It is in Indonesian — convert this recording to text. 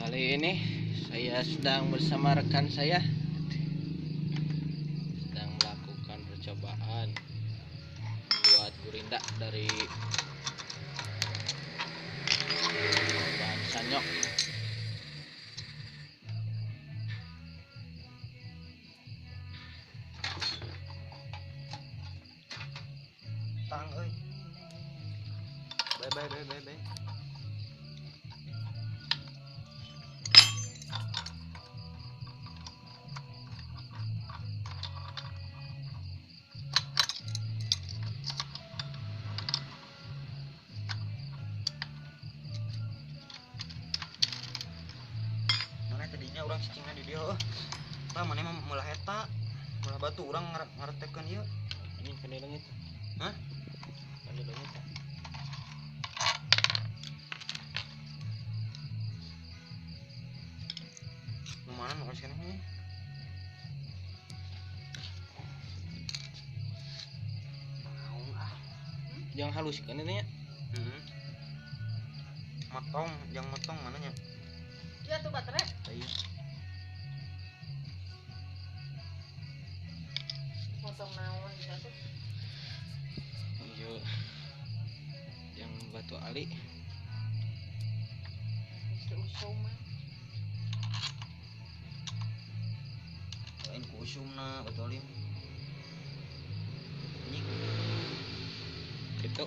Kali ini saya sedang bersama rekan saya sedang melakukan percobaan buat gurinda dari bahan sanyok. Tang euy. Bye. Mana tadinya orang cicingna di dieu tah mana mah meulah eta meulah batu urang ngaretekeun ieu. Ini kandeleng itu. Hah? Kandeleng itu. Nu mana nu kasih keneh? Naon ah. Jangan halus kan ini ya. Heeh. Motong, yang motong mananya? Iya tuh baterai. Iya. Motong naon bisa tuh. Iya. Yang batu ali. Itu usum mah. Lain ku usumna betul lim. Anjing. Gitu.